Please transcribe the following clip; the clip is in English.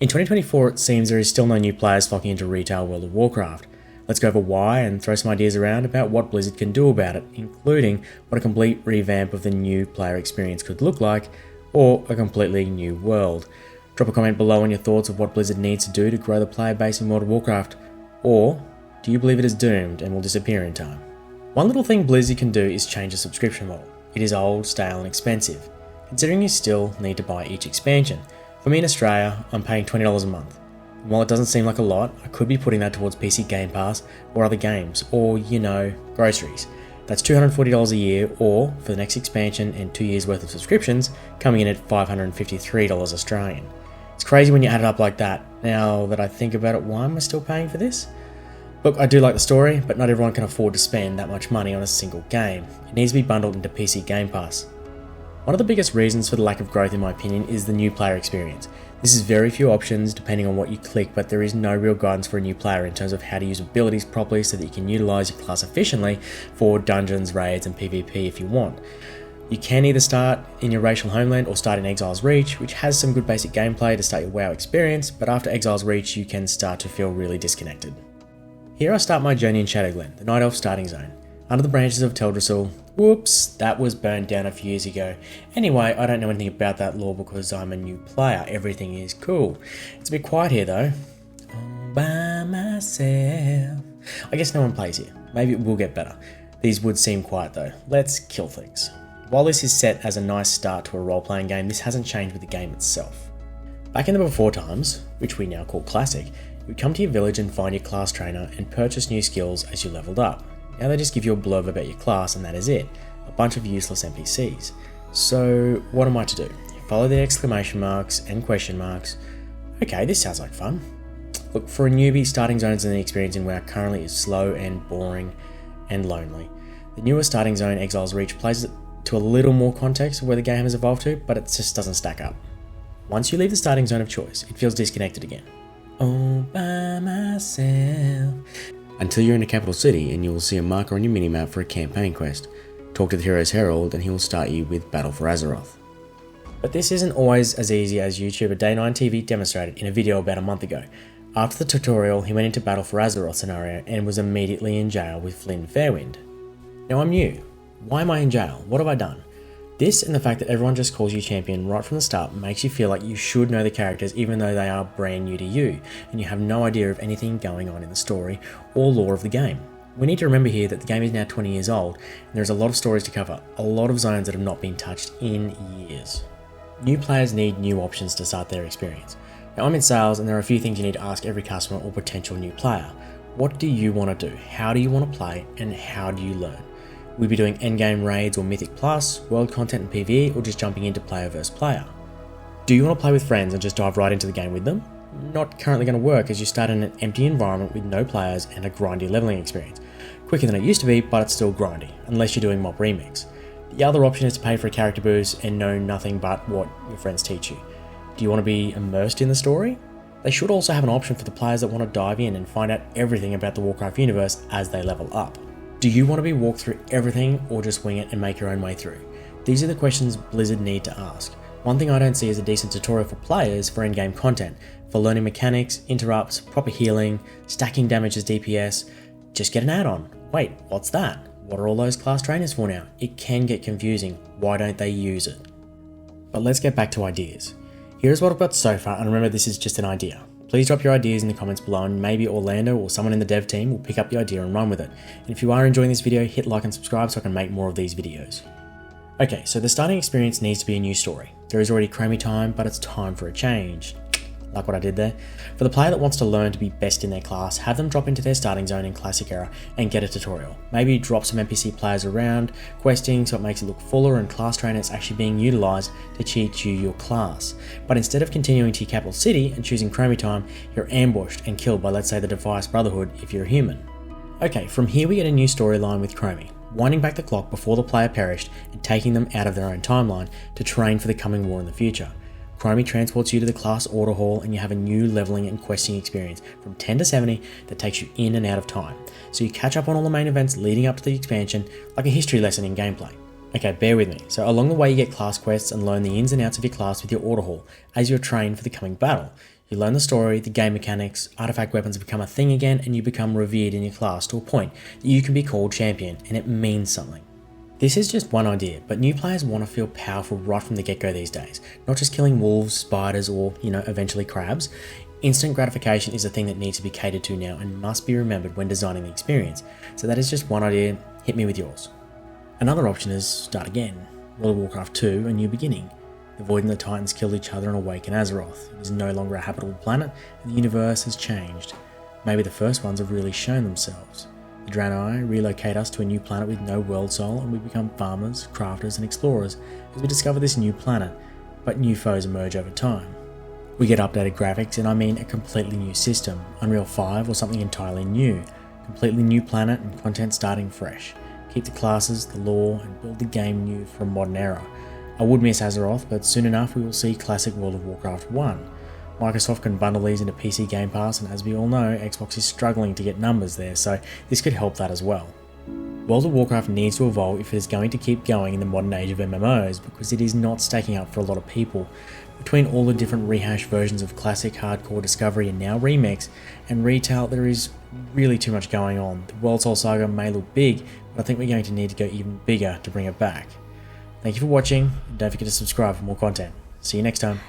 In 2024, it seems there is still no new players flocking into retail World of Warcraft. Let's go over why and throw some ideas around about what Blizzard can do about it, including what a complete revamp of the new player experience could look like, or a completely new world. Drop a comment below on your thoughts of what Blizzard needs to do to grow the player base in World of Warcraft, or do you believe it is doomed and will disappear in time? One little thing Blizzard can do is change the subscription model. It is old, stale and expensive, considering you still need to buy each expansion. For me in Australia, I'm paying $20 a month. And while it doesn't seem like a lot, I could be putting that towards PC Game Pass or other games, or, groceries. That's $240 a year, or, for the next expansion and 2 years worth of subscriptions, coming in at $553 Australian. It's crazy when you add it up like that. Now that I think about it, why am I still paying for this? Look, I do like the story, but not everyone can afford to spend that much money on a single game. It needs to be bundled into PC Game Pass. One of the biggest reasons for the lack of growth in my opinion is the new player experience. This is very few options depending on what you click, but there is no real guidance for a new player in terms of how to use abilities properly so that you can utilise your class efficiently for dungeons, raids and PvP if you want. You can either start in your racial homeland or start in Exile's Reach, which has some good basic gameplay to start your WoW experience, but after Exile's Reach you can start to feel really disconnected. Here I start my journey in Shadowglen, the Night Elf starting zone. Under the branches of Teldrassil. Whoops, that was burned down a few years ago. Anyway, I don't know anything about that lore because I'm a new player. Everything is cool. It's a bit quiet here though. All by myself. I guess no one plays here. Maybe it will get better. These would seem quiet though. Let's kill things. While this is set as a nice start to a role-playing game, this hasn't changed with the game itself. Back in the before times, which we now call Classic, you would come to your village and find your class trainer and purchase new skills as you leveled up. Now they just give you a blurb about your class and that is it. A bunch of useless NPCs. So what am I to do? Follow the exclamation marks and question marks. Okay, this sounds like fun. Look, for a newbie, starting zones and the experience in WoW currently is slow and boring and lonely. The newer starting zone, Exile's Reach, plays it to a little more context of where the game has evolved to, but it just doesn't stack up. Once you leave the starting zone of choice, it feels disconnected again. All by myself. Until you're in a capital city and you will see a marker on your minimap for a campaign quest. Talk to the Hero's Herald and he will start you with Battle for Azeroth. But this isn't always as easy as YouTuber Day9TV demonstrated in a video about a month ago. After the tutorial, he went into Battle for Azeroth scenario and was immediately in jail with Flynn Fairwind. Now I'm new. Why am I in jail? What have I done? This and the fact that everyone just calls you champion right from the start makes you feel like you should know the characters even though they are brand new to you and you have no idea of anything going on in the story or lore of the game. We need to remember here that the game is now 20 years old and there's a lot of stories to cover, a lot of zones that have not been touched in years. New players need new options to start their experience. Now I'm in sales and there are a few things you need to ask every customer or potential new player. What do you want to do? How do you want to play? And how do you learn? We'll be doing endgame raids or Mythic Plus, world content and PvE, or just jumping into player versus player. Do you want to play with friends and just dive right into the game with them? Not currently going to work as you start in an empty environment with no players and a grindy leveling experience. Quicker than it used to be, but it's still grindy, unless you're doing Mob Remix. The other option is to pay for a character boost and know nothing but what your friends teach you. Do you want to be immersed in the story? They should also have an option for the players that want to dive in and find out everything about the Warcraft universe as they level up. Do you want to be walked through everything or just wing it and make your own way through? These are the questions Blizzard need to ask. One thing I don't see is a decent tutorial for players for endgame content, for learning mechanics, interrupts, proper healing, stacking damage as DPS. Just get an add-on. Wait, what's that? What are all those class trainers for now? It can get confusing. Why don't they use it? But let's get back to ideas. Here's what I've got so far, and remember this is just an idea. Please drop your ideas in the comments below and maybe Orlando or someone in the dev team will pick up the idea and run with it. And if you are enjoying this video, hit like and subscribe so I can make more of these videos. Okay, so the starting experience needs to be a new story. There is already Chromie time, but it's time for a change. Like what I did there. For the player that wants to learn to be best in their class, have them drop into their starting zone in Classic era and get a tutorial. Maybe drop some NPC players around, questing so it makes it look fuller and class trainers actually being utilised to teach you your class. But instead of continuing to your capital city and choosing Chromie time, you're ambushed and killed by, let's say, the Defias Brotherhood if you're a human. Okay, from here we get a new storyline with Chromie, winding back the clock before the player perished and taking them out of their own timeline to train for the coming war in the future. Chromie transports you to the class order hall and you have a new leveling and questing experience from 10 to 70 that takes you in and out of time. So you catch up on all the main events leading up to the expansion like a history lesson in gameplay. Okay, bear with me. So along the way you get class quests and learn the ins and outs of your class with your order hall as you're trained for the coming battle. You learn the story, the game mechanics, artifact weapons become a thing again, and you become revered in your class to a point that you can be called champion, and it means something. This is just one idea, but new players want to feel powerful right from the get-go these days, not just killing wolves, spiders, or, eventually crabs. Instant gratification is a thing that needs to be catered to now and must be remembered when designing the experience. So that is just one idea, hit me with yours. Another option is start again. World of Warcraft 2, A New Beginning. The Void and the Titans killed each other and awaken Azeroth. It is no longer a habitable planet, and the universe has changed. Maybe the first ones have really shown themselves. The Draenei relocate us to a new planet with no world soul, and we become farmers, crafters, and explorers as we discover this new planet, but new foes emerge over time. We get updated graphics, and I mean a completely new system, Unreal 5 or something entirely new, completely new planet and content starting fresh. Keep the classes, the lore, and build the game new for a modern era. I would miss Azeroth, but soon enough we will see classic World of Warcraft 1. Microsoft can bundle these into PC Game Pass, and as we all know, Xbox is struggling to get numbers there, so this could help that as well. World of Warcraft needs to evolve if it is going to keep going in the modern age of MMOs, because it is not stacking up for a lot of people. Between all the different rehashed versions of Classic, Hardcore, Discovery, and now Remix, and Retail, there is really too much going on. The World Soul Saga may look big, but I think we're going to need to go even bigger to bring it back. Thank you for watching, and don't forget to subscribe for more content. See you next time.